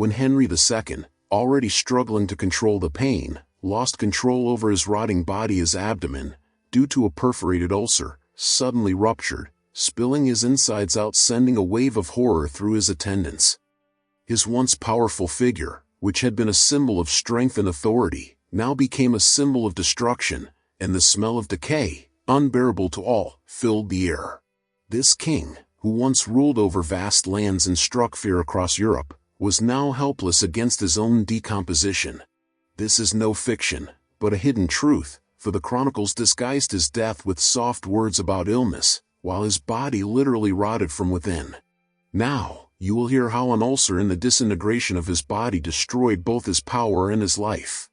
when Henry II, already struggling to control the pain, lost control over his rotting body. His abdomen, due to a perforated ulcer, suddenly ruptured, spilling his insides out, sending a wave of horror through his attendants. His once powerful figure, which had been a symbol of strength and authority, now became a symbol of destruction, and the smell of decay, unbearable to all, filled the air. This king, who once ruled over vast lands and struck fear across Europe, was now helpless against his own decomposition. This is no fiction, but a hidden truth, for the chronicles disguised his death with soft words about illness, while his body literally rotted from within. Now, you will hear how an ulcer and the disintegration of his body destroyed both his power and his life.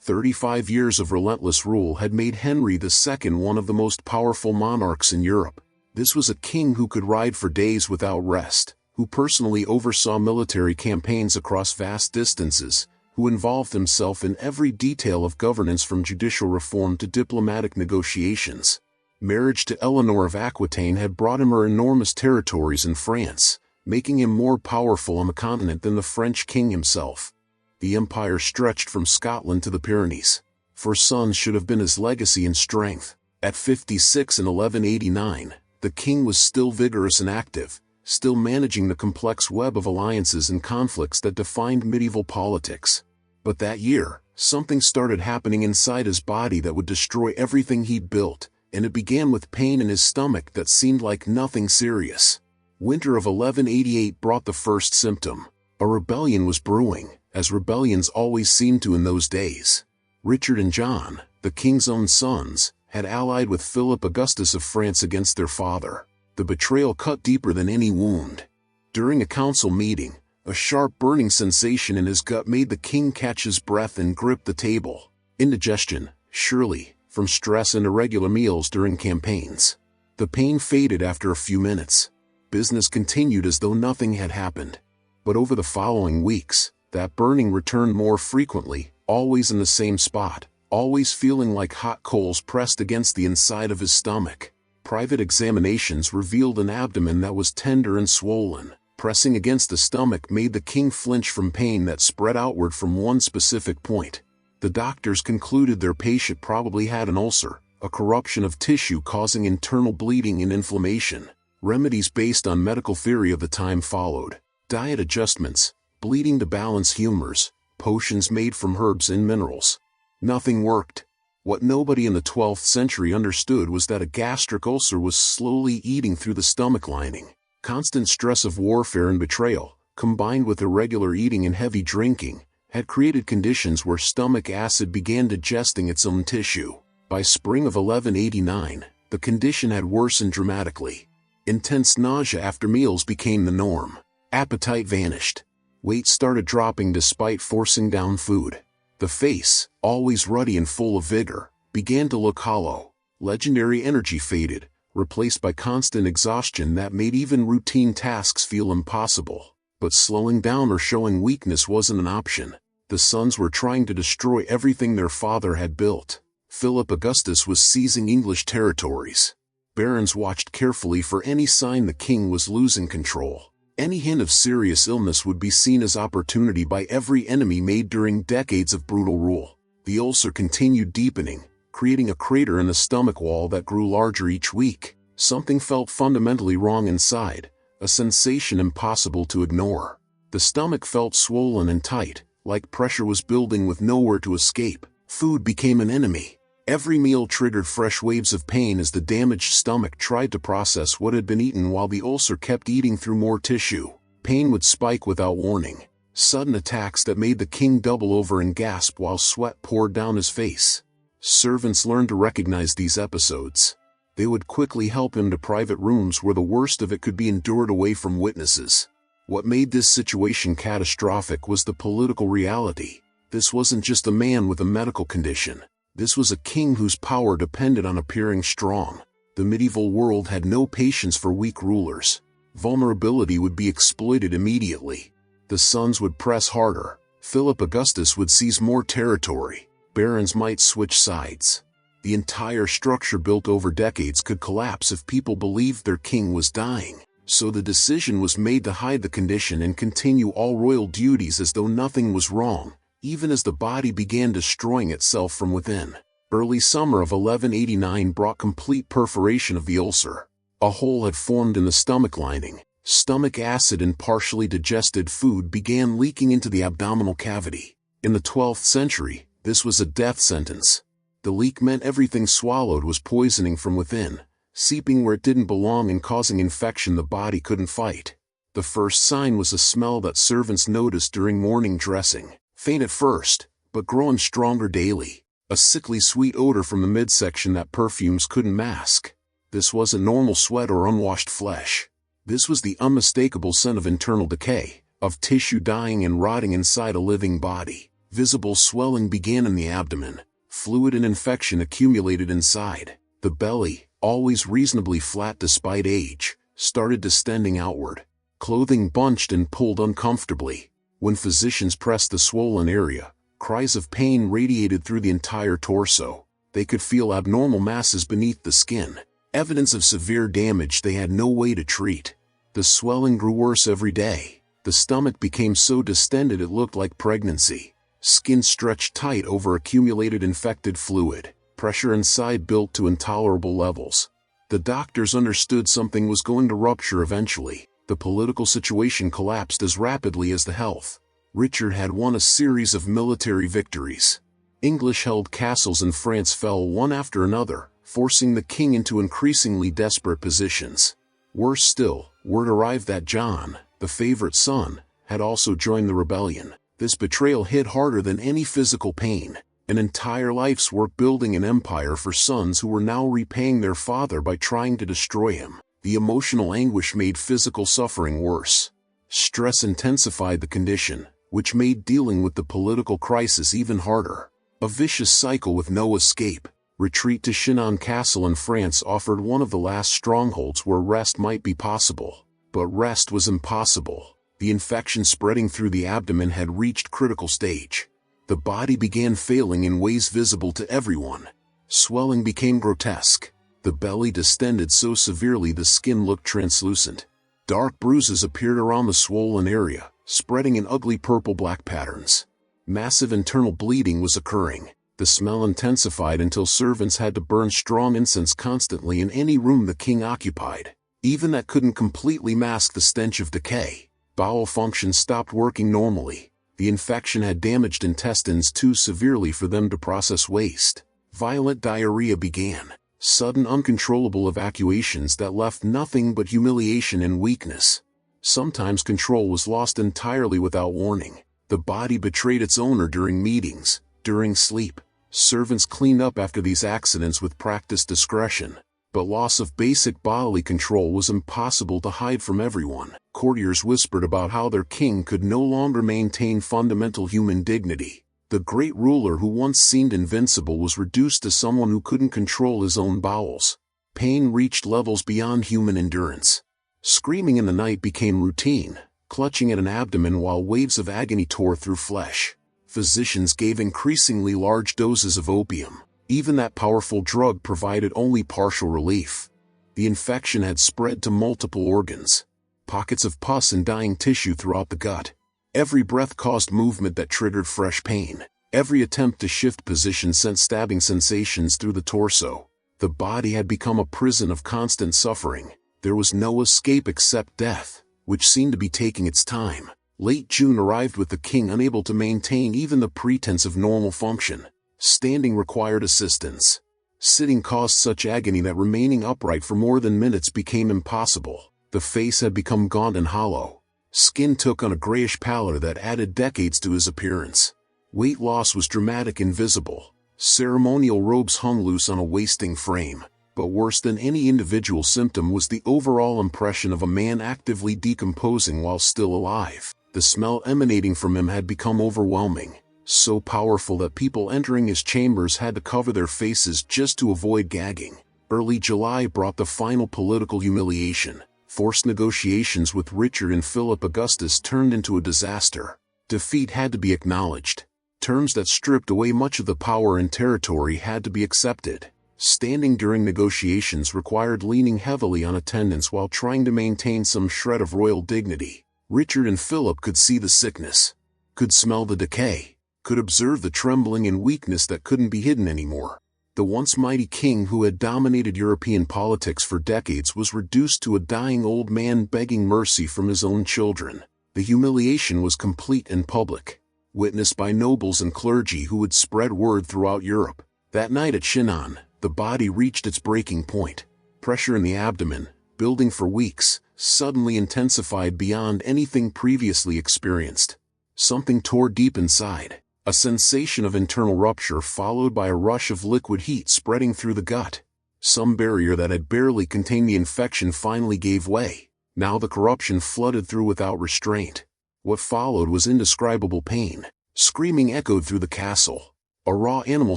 35 years of relentless rule had made Henry II one of the most powerful monarchs in Europe. This was a king who could ride for days without rest, who personally oversaw military campaigns across vast distances, who involved himself in every detail of governance from judicial reform to diplomatic negotiations. Marriage to Eleanor of Aquitaine had brought him her enormous territories in France, making him more powerful on the continent than the French king himself. The empire stretched from Scotland to the Pyrenees. 4 sons should have been his legacy and strength. At 56 in 1189, the king was still vigorous and active, still managing the complex web of alliances and conflicts that defined medieval politics. But that year, something started happening inside his body that would destroy everything he'd built, and it began with pain in his stomach that seemed like nothing serious. Winter of 1188 brought the first symptom. A rebellion was brewing, as rebellions always seemed to in those days. Richard and John, the king's own sons, had allied with Philip Augustus of France against their father. The betrayal cut deeper than any wound. During a council meeting, a sharp burning sensation in his gut made the king catch his breath and grip the table. Indigestion, surely, from stress and irregular meals during campaigns. The pain faded after a few minutes. Business continued as though nothing had happened. But over the following weeks, that burning returned more frequently, always in the same spot, always feeling like hot coals pressed against the inside of his stomach. Private examinations revealed an abdomen that was tender and swollen. Pressing against the stomach made the king flinch from pain that spread outward from one specific point. The doctors concluded their patient probably had an ulcer, a corruption of tissue causing internal bleeding and inflammation. Remedies based on medical theory of the time followed. Diet adjustments, bleeding to balance humors, potions made from herbs and minerals. Nothing worked. What nobody in the 12th century understood was that a gastric ulcer was slowly eating through the stomach lining. Constant stress of warfare and betrayal, combined with irregular eating and heavy drinking, had created conditions where stomach acid began digesting its own tissue. By spring of 1189, the condition had worsened dramatically. Intense nausea after meals became the norm. Appetite vanished. Weight started dropping despite forcing down food. The face, always ruddy and full of vigor, began to look hollow. Legendary energy faded, replaced by constant exhaustion that made even routine tasks feel impossible. But slowing down or showing weakness wasn't an option. The sons were trying to destroy everything their father had built. Philip Augustus was seizing English territories. Barons watched carefully for any sign the king was losing control. Any hint of serious illness would be seen as opportunity by every enemy made during decades of brutal rule. The ulcer continued deepening, creating a crater in the stomach wall that grew larger each week. Something felt fundamentally wrong inside, a sensation impossible to ignore. The stomach felt swollen and tight, like pressure was building with nowhere to escape. Food became an enemy. Every meal triggered fresh waves of pain as the damaged stomach tried to process what had been eaten while the ulcer kept eating through more tissue. Pain would spike without warning. Sudden attacks that made the king double over and gasp while sweat poured down his face. Servants learned to recognize these episodes. They would quickly help him to private rooms where the worst of it could be endured away from witnesses. What made this situation catastrophic was the political reality. This wasn't just a man with a medical condition. This was a king whose power depended on appearing strong. The medieval world had no patience for weak rulers. Vulnerability would be exploited immediately. The sons would press harder. Philip Augustus would seize more territory. Barons might switch sides. The entire structure built over decades could collapse if people believed their king was dying. So the decision was made to hide the condition and continue all royal duties as though nothing was wrong, even as the body began destroying itself from within. Early summer of 1189 brought complete perforation of the ulcer. A hole had formed in the stomach lining. Stomach acid and partially digested food began leaking into the abdominal cavity. In the 12th century, this was a death sentence. The leak meant everything swallowed was poisoning from within, seeping where it didn't belong and causing infection the body couldn't fight. The first sign was a smell that servants noticed during morning dressing, faint at first, but growing stronger daily. A sickly sweet odor from the midsection that perfumes couldn't mask. This wasn't normal sweat or unwashed flesh. This was the unmistakable scent of internal decay, of tissue dying and rotting inside a living body. Visible swelling began in the abdomen. Fluid and infection accumulated inside. The belly, always reasonably flat despite age, started distending outward. Clothing bunched and pulled uncomfortably. When physicians pressed the swollen area, cries of pain radiated through the entire torso. They could feel abnormal masses beneath the skin, evidence of severe damage they had no way to treat. The swelling grew worse every day. The stomach became so distended it looked like pregnancy. Skin stretched tight over accumulated infected fluid. Pressure inside built to intolerable levels. The doctors understood something was going to rupture eventually. The political situation collapsed as rapidly as the health. Richard had won a series of military victories. English-held castles in France fell one after another, forcing the king into increasingly desperate positions. Worse still, word arrived that John, the favorite son, had also joined the rebellion. This betrayal hit harder than any physical pain. An entire life's work building an empire for sons who were now repaying their father by trying to destroy him. The emotional anguish made physical suffering worse. Stress intensified the condition, which made dealing with the political crisis even harder. A vicious cycle with no escape. Retreat to Chinon Castle in France offered one of the last strongholds where rest might be possible. But rest was impossible. The infection spreading through the abdomen had reached critical stage. The body began failing in ways visible to everyone. Swelling became grotesque. The belly distended so severely the skin looked translucent. Dark bruises appeared around the swollen area, spreading in ugly purple-black patterns. Massive internal bleeding was occurring. The smell intensified until servants had to burn strong incense constantly in any room the king occupied. Even that couldn't completely mask the stench of decay. Bowel function stopped working normally. The infection had damaged intestines too severely for them to process waste. Violent diarrhea began. Sudden uncontrollable evacuations that left nothing but humiliation and weakness. Sometimes control was lost entirely without warning. The body betrayed its owner during meetings, during sleep. Servants cleaned up after these accidents with practiced discretion. But loss of basic bodily control was impossible to hide from everyone. Courtiers whispered about how their king could no longer maintain fundamental human dignity. The great ruler who once seemed invincible was reduced to someone who couldn't control his own bowels. Pain reached levels beyond human endurance. Screaming in the night became routine, clutching at an abdomen while waves of agony tore through flesh. Physicians gave increasingly large doses of opium. Even that powerful drug provided only partial relief. The infection had spread to multiple organs. Pockets of pus and dying tissue throughout the gut. Every breath caused movement that triggered fresh pain. Every attempt to shift position sent stabbing sensations through the torso. The body had become a prison of constant suffering. There was no escape except death, which seemed to be taking its time. Late June arrived with the king unable to maintain even the pretense of normal function. Standing required assistance. Sitting caused such agony that remaining upright for more than minutes became impossible. The face had become gaunt and hollow. Skin took on a grayish pallor that added decades to his appearance. Weight loss was dramatic and visible. Ceremonial robes hung loose on a wasting frame. But worse than any individual symptom was the overall impression of a man actively decomposing while still alive. The smell emanating from him had become overwhelming. So powerful that people entering his chambers had to cover their faces just to avoid gagging. Early July brought the final political humiliation. Forced negotiations with Richard and Philip Augustus turned into a disaster. Defeat had to be acknowledged. Terms that stripped away much of the power and territory had to be accepted. Standing during negotiations required leaning heavily on attendants while trying to maintain some shred of royal dignity. Richard and Philip could see the sickness, could smell the decay, could observe the trembling and weakness that couldn't be hidden anymore. The once mighty king who had dominated European politics for decades was reduced to a dying old man begging mercy from his own children. The humiliation was complete and public, witnessed by nobles and clergy who would spread word throughout Europe. That night at Chinon, the body reached its breaking point. Pressure in the abdomen, building for weeks, suddenly intensified beyond anything previously experienced. Something tore deep inside, a sensation of internal rupture followed by a rush of liquid heat spreading through the gut. Some barrier that had barely contained the infection finally gave way. Now the corruption flooded through without restraint. What followed was indescribable pain. Screaming echoed through the castle, a raw animal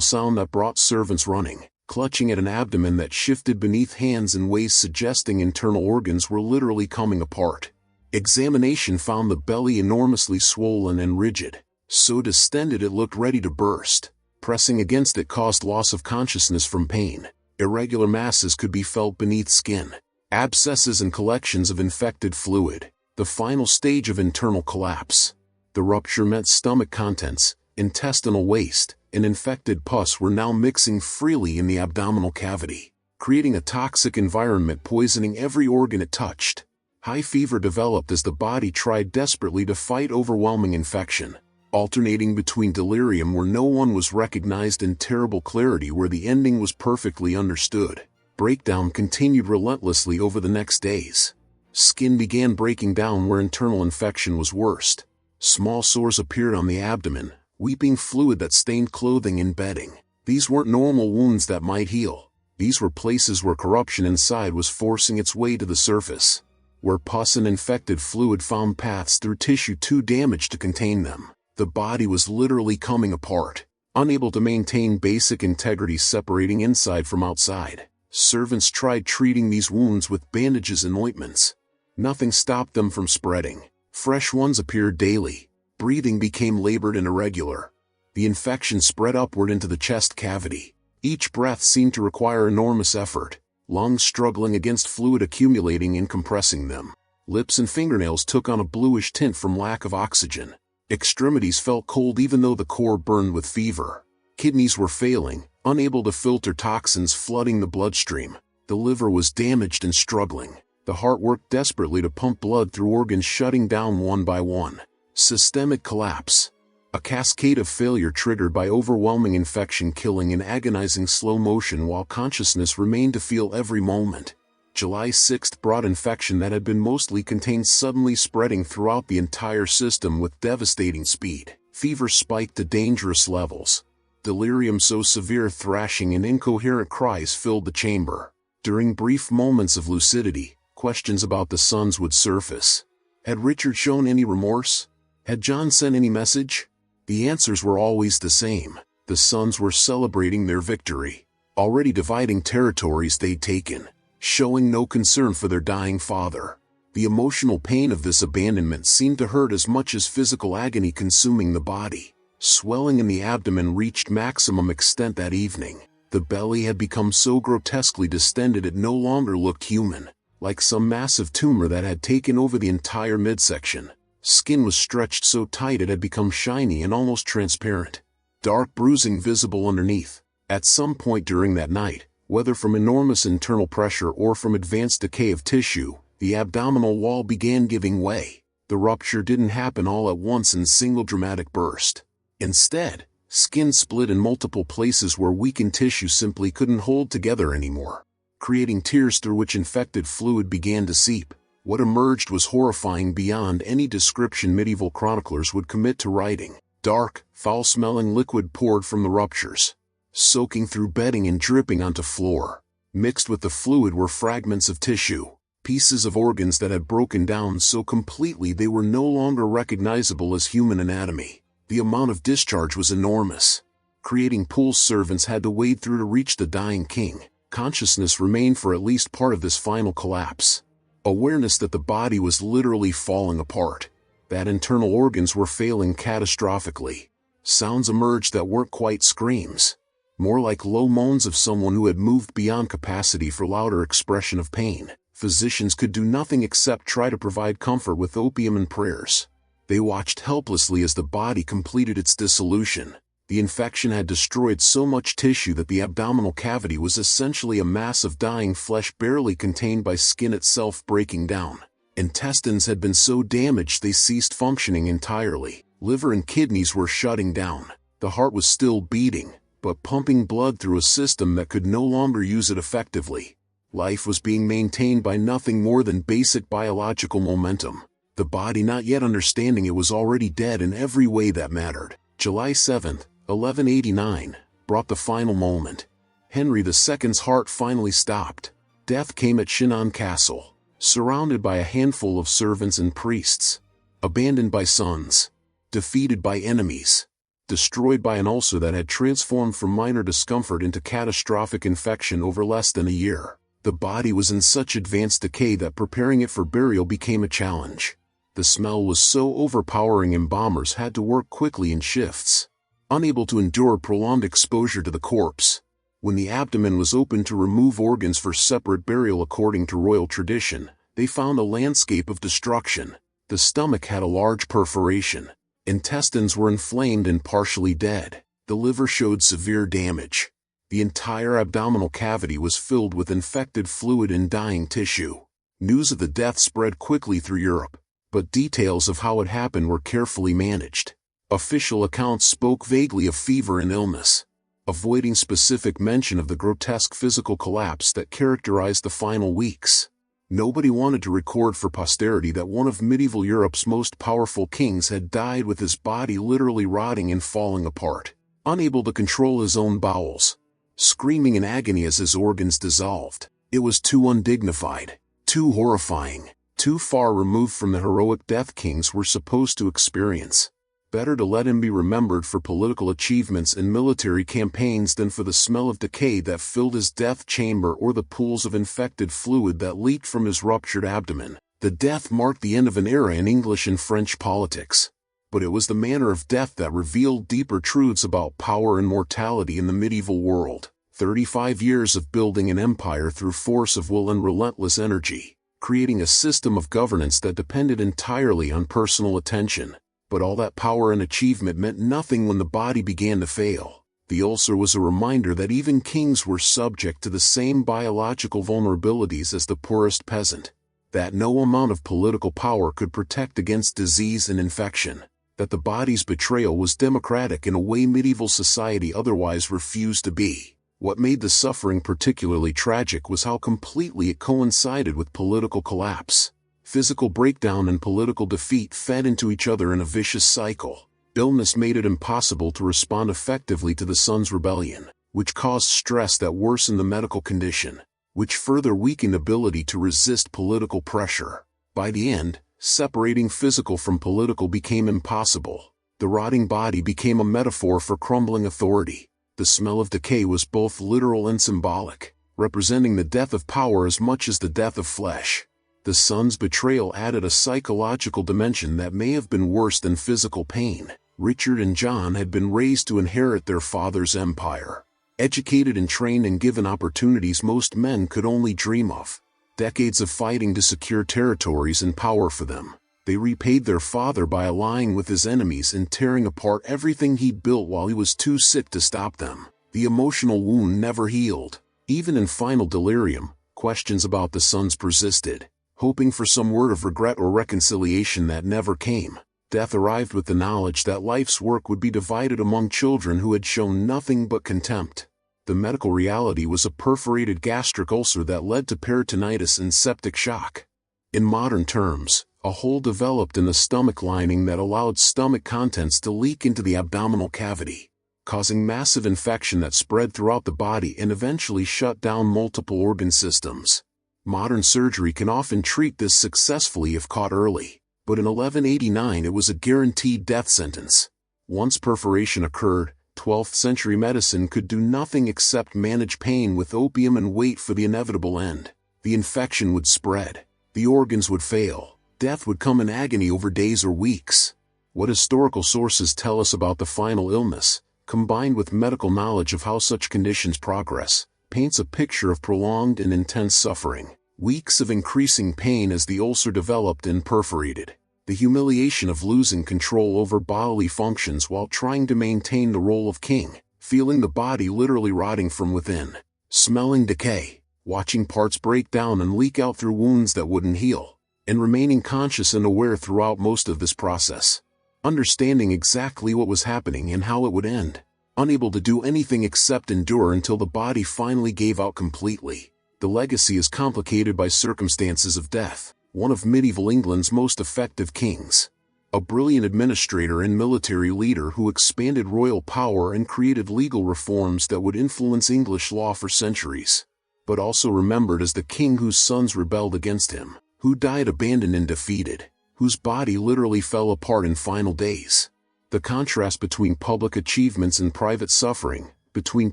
sound that brought servants running, clutching at an abdomen that shifted beneath hands in ways suggesting internal organs were literally coming apart. Examination found the belly enormously swollen and rigid, so distended it looked ready to burst. Pressing against it caused loss of consciousness from pain. Irregular masses could be felt beneath skin, abscesses and collections of infected fluid, the final stage of internal collapse. The rupture meant stomach contents, intestinal waste, and infected pus were now mixing freely in the abdominal cavity, creating a toxic environment poisoning every organ it touched. High fever developed as the body tried desperately to fight overwhelming infection, alternating between delirium where no one was recognized and terrible clarity where the ending was perfectly understood. Breakdown continued relentlessly over the next days. Skin began breaking down where internal infection was worst. Small sores appeared on the abdomen, weeping fluid that stained clothing and bedding. These weren't normal wounds that might heal. These were places where corruption inside was forcing its way to the surface, where pus and infected fluid found paths through tissue too damaged to contain them. The body was literally coming apart, unable to maintain basic integrity, separating inside from outside. Servants tried treating these wounds with bandages and ointments. Nothing stopped them from spreading. Fresh ones appeared daily. Breathing became labored and irregular. The infection spread upward into the chest cavity. Each breath seemed to require enormous effort, lungs struggling against fluid accumulating and compressing them. Lips and fingernails took on a bluish tint from lack of oxygen. Extremities felt cold even though the core burned with fever. Kidneys were failing, unable to filter toxins flooding the bloodstream. The liver was damaged and struggling. The heart worked desperately to pump blood through organs shutting down one by one. Systemic collapse. A cascade of failure triggered by overwhelming infection killing in agonizing slow motion while consciousness remained to feel every moment. July 6 brought infection that had been mostly contained suddenly spreading throughout the entire system with devastating speed. Fever spiked to dangerous levels. Delirium so severe thrashing and incoherent cries filled the chamber. During brief moments of lucidity, questions about the sons would surface. Had Richard shown any remorse? Had John sent any message? The answers were always the same. The sons were celebrating their victory, already dividing territories they'd taken, showing no concern for their dying father. The emotional pain of this abandonment seemed to hurt as much as physical agony consuming the body. Swelling in the abdomen reached maximum extent that evening. The belly had become so grotesquely distended it no longer looked human, like some massive tumor that had taken over the entire midsection. Skin was stretched so tight it had become shiny and almost transparent. Dark bruising visible underneath. At some point during that night, whether from enormous internal pressure or from advanced decay of tissue, the abdominal wall began giving way. The rupture didn't happen all at once in single dramatic burst. Instead, skin split in multiple places where weakened tissue simply couldn't hold together anymore, creating tears through which infected fluid began to seep. What emerged was horrifying beyond any description medieval chroniclers would commit to writing. Dark, foul-smelling liquid poured from the ruptures, soaking through bedding and dripping onto floor. Mixed with the fluid were fragments of tissue, pieces of organs that had broken down so completely they were no longer recognizable as human anatomy. The amount of discharge was enormous, creating pools servants had to wade through to reach the dying king. Consciousness remained for at least part of this final collapse. Awareness that the body was literally falling apart, that internal organs were failing catastrophically. Sounds emerged that weren't quite screams. more like low moans of someone who had moved beyond capacity for louder expression of pain. Physicians could do nothing except try to provide comfort with opium and prayers. They watched helplessly as the body completed its dissolution. The infection had destroyed so much tissue that the abdominal cavity was essentially a mass of dying flesh barely contained by skin itself breaking down. Intestines had been so damaged they ceased functioning entirely. Liver and kidneys were shutting down. The heart was still beating, but pumping blood through a system that could no longer use it effectively. Life was being maintained by nothing more than basic biological momentum. The body not yet understanding it was already dead in every way that mattered. July 7, 1189, brought the final moment. Henry II's heart finally stopped. Death came at Chinon Castle, surrounded by a handful of servants and priests, abandoned by sons, defeated by enemies, destroyed by an ulcer that had transformed from minor discomfort into catastrophic infection over less than a year. The body was in such advanced decay that preparing it for burial became a challenge. The smell was so overpowering embalmers had to work quickly in shifts, unable to endure prolonged exposure to the corpse. When the abdomen was opened to remove organs for separate burial according to royal tradition, they found a landscape of destruction. The stomach had a large perforation. Intestines were inflamed and partially dead. The liver showed severe damage. The entire abdominal cavity was filled with infected fluid and dying tissue. News of the death spread quickly through Europe, but details of how it happened were carefully managed. Official accounts spoke vaguely of fever and illness, avoiding specific mention of the grotesque physical collapse that characterized the final weeks. Nobody wanted to record for posterity that one of medieval Europe's most powerful kings had died with his body literally rotting and falling apart, unable to control his own bowels, screaming in agony as his organs dissolved. It was too undignified, too horrifying, too far removed from the heroic death kings were supposed to experience. Better to let him be remembered for political achievements and military campaigns than for the smell of decay that filled his death chamber or the pools of infected fluid that leaked from his ruptured abdomen. The death marked the end of an era in English and French politics. But it was the manner of death that revealed deeper truths about power and mortality in the medieval world. 35 years of building an empire through force of will and relentless energy, creating a system of governance that depended entirely on personal attention. But all that power and achievement meant nothing when the body began to fail. The ulcer was a reminder that even kings were subject to the same biological vulnerabilities as the poorest peasant, that no amount of political power could protect against disease and infection, that the body's betrayal was democratic in a way medieval society otherwise refused to be. What made the suffering particularly tragic was how completely it coincided with political collapse. Physical breakdown and political defeat fed into each other in a vicious cycle. Illness made it impossible to respond effectively to the son's rebellion, which caused stress that worsened the medical condition, which further weakened ability to resist political pressure. By the end, separating physical from political became impossible. The rotting body became a metaphor for crumbling authority. The smell of decay was both literal and symbolic, representing the death of power as much as the death of flesh. The son's betrayal added a psychological dimension that may have been worse than physical pain. Richard and John had been raised to inherit their father's empire, educated and trained and given opportunities most men could only dream of. Decades of fighting to secure territories and power for them. They repaid their father by allying with his enemies and tearing apart everything he'd built while he was too sick to stop them. The emotional wound never healed. Even in final delirium, questions about the sons persisted, hoping for some word of regret or reconciliation that never came. Death arrived with the knowledge that life's work would be divided among children who had shown nothing but contempt. The medical reality was a perforated gastric ulcer that led to peritonitis and septic shock. In modern terms, a hole developed in the stomach lining that allowed stomach contents to leak into the abdominal cavity, causing massive infection that spread throughout the body and eventually shut down multiple organ systems. Modern surgery can often treat this successfully if caught early, but in 1189 it was a guaranteed death sentence. Once perforation occurred, 12th-century medicine could do nothing except manage pain with opium and wait for the inevitable end. The infection would spread. The organs would fail. Death would come in agony over days or weeks. What historical sources tell us about the final illness, combined with medical knowledge of how such conditions progress, paints a picture of prolonged and intense suffering. Weeks of increasing pain as the ulcer developed and perforated. The humiliation of losing control over bodily functions while trying to maintain the role of king, feeling the body literally rotting from within, smelling decay, watching parts break down and leak out through wounds that wouldn't heal, and remaining conscious and aware throughout most of this process. Understanding exactly what was happening and how it would end. Unable to do anything except endure until the body finally gave out completely. The legacy is complicated by circumstances of death. One of medieval England's most effective kings. A brilliant administrator and military leader who expanded royal power and created legal reforms that would influence English law for centuries. But also remembered as the king whose sons rebelled against him, who died abandoned and defeated, whose body literally fell apart in final days. The contrast between public achievements and private suffering, between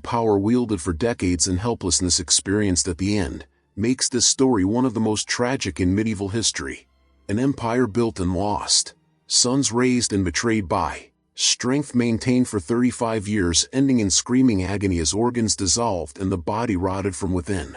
power wielded for decades and helplessness experienced at the end, makes this story one of the most tragic in medieval history. An empire built and lost. Sons raised and betrayed by. Strength maintained for 35 years ending in screaming agony as organs dissolved and the body rotted from within.